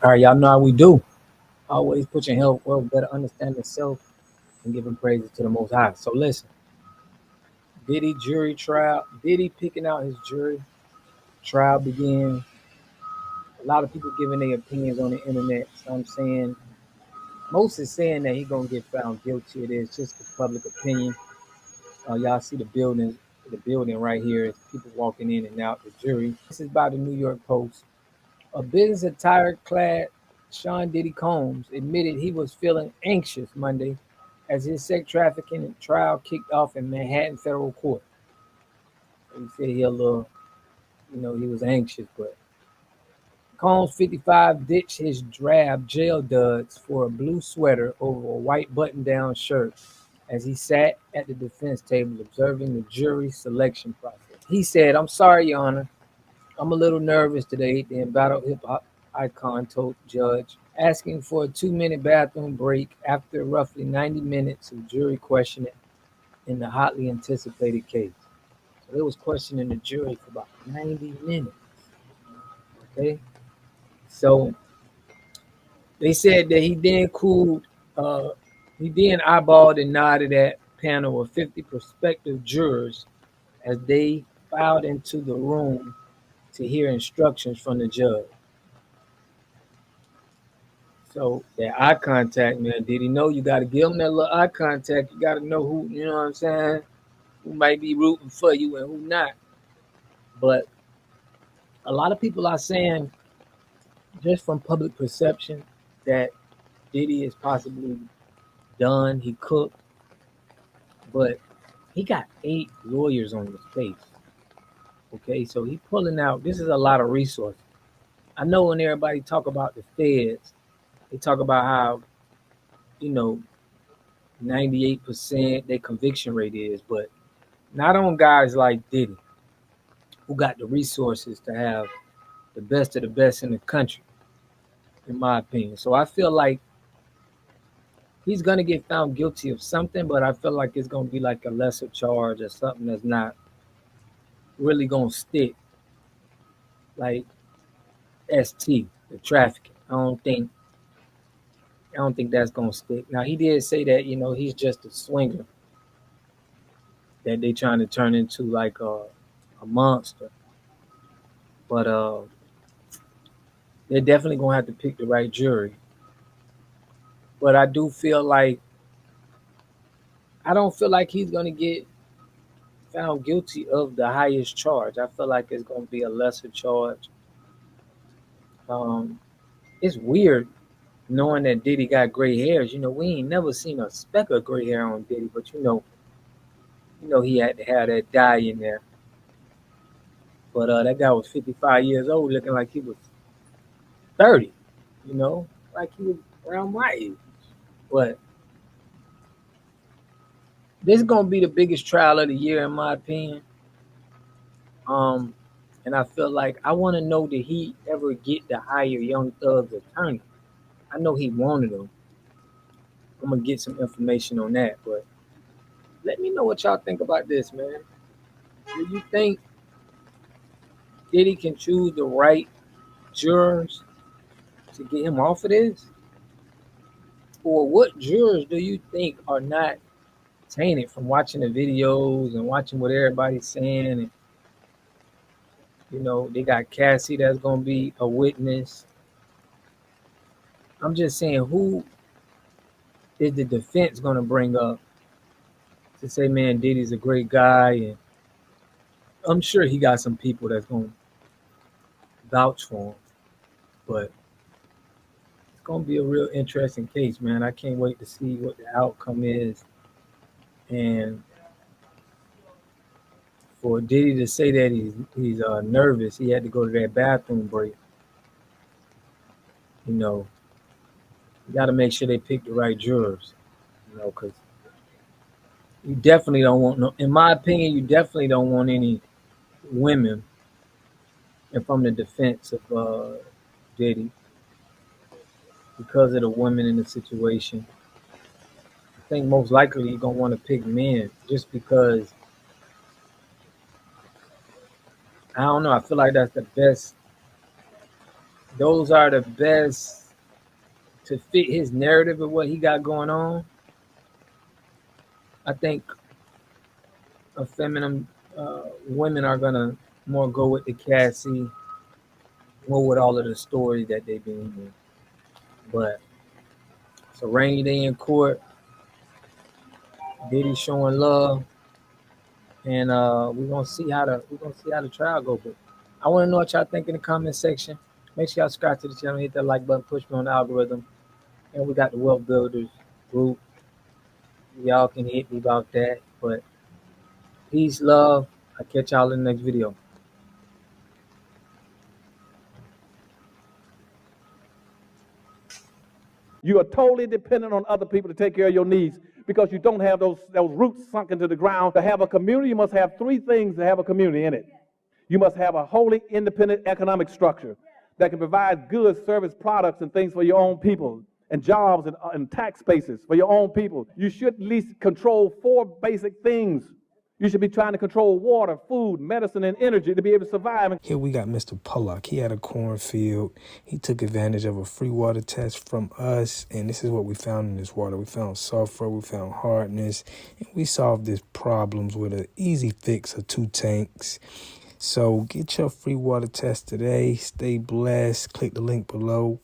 All right, y'all know how we do. Always put your health well, better understand yourself and giving praises to the Most High. So listen, Diddy jury trial. Diddy picking out his jury. Trial began. A lot of people giving their opinions on the internet. Some saying, most is saying that he's gonna get found guilty. It is just the public opinion. Y'all see the building right here. It's people walking in and out. The jury. This is by the New York Post. A business attire clad Sean Diddy Combs admitted he was feeling anxious Monday as his sex trafficking trial kicked off in Manhattan federal court. He said he a little, he was anxious, but Combs, 55, ditched his drab jail duds for a blue sweater over a white button-down shirt as he sat at the defense table observing the jury selection process. He said, "I'm sorry, Your Honor. I'm a little nervous today," the embattled hip hop icon told the judge, asking for a 2-minute bathroom break after roughly 90 minutes of jury questioning in the hotly anticipated case. So they was questioning the jury for about 90 minutes. Okay. So they said that uh, he then eyeballed and nodded at a panel of 50 prospective jurors as they filed into the room to hear instructions from the judge. So that eye contact, man, did he know you got to give him that little eye contact? You got to know who, you know what I'm saying, who might be rooting for you and who not. But a lot of people are saying, just from public perception, that Diddy is possibly done. He cooked, but he got 8 lawyers on his case. Okay, so he pulling out. This is a lot of resources. I know when everybody talk about the feds, they talk about how, you know, 98% their conviction rate is, but not on guys like Diddy, who got the resources to have the best of the best in the country, in my opinion. So I feel like he's gonna get found guilty of something, but I feel like it's gonna be like a lesser charge or something that's not really gonna stick, like ST, the trafficking. I don't think that's gonna stick. Now he did say that he's just a swinger that they trying to turn into like a monster, but they're definitely gonna have to pick the right jury. But I don't feel like he's gonna get found guilty of the highest charge. I feel like it's gonna be a lesser charge. Um, it's weird knowing that Diddy got gray hairs. We ain't never seen a speck of gray hair on Diddy, but he had to have that dye in there. But that guy was 55 years old, looking like he was 30. Like he was around my age. But this is gonna be the biggest trial of the year, in my opinion. Um, and I feel like I want to know, did he ever get to hire Young Thug's attorney? I know he wanted him. I'm gonna get some information on that, but let me know what y'all think about this, man. Do you think Diddy can choose the right jurors to get him off of this? Or what jurors do you think are not tainted from watching the videos and watching what everybody's saying? And they got Cassie that's gonna be a witness. I'm just saying, who is the defense gonna bring up to say, man, Diddy's a great guy, and I'm sure he got some people that's gonna vouch for him. But it's gonna be a real interesting case, man. I can't wait to see what the outcome is. And for Diddy to say that he's nervous, he had to go to that bathroom break. You got to make sure they pick the right jurors. Because you definitely don't want no. In my opinion, you definitely don't want any women. And from the defense of Diddy, because of the women in the situation, I think most likely you're gonna want to pick men, just because I don't know. I feel like that's the best those are the best to fit his narrative of what he got going on. I think a feminine women are gonna more go with the Cassie, more with all of the stories that they've been in. But it's a rainy day in court. Diddy showing love, and we're gonna see how the trial go. But I want to know what y'all think in the comment section. Make sure y'all subscribe to the channel, hit that like button, push me on the algorithm, and we got the Wealth Builders group. Y'all can hit me about that. But peace, love. I'll catch y'all in the next video. You are totally dependent on other people to take care of your needs because you don't have those roots sunk into the ground. To have a community, you must have three things to have a community in it. You must have a wholly independent economic structure that can provide goods, service, products, and things for your own people, and jobs and tax bases for your own people. You should at least control four basic things. You should be trying to control water, food, medicine, and energy to be able to survive. Here we got Mr. Pollock. He had a cornfield. He took advantage of a free water test from us, and this is what we found in this water. We found sulfur, we found hardness, and we solved this problems with an easy fix of 2 tanks. So get your free water test today. Stay blessed. Click the link below.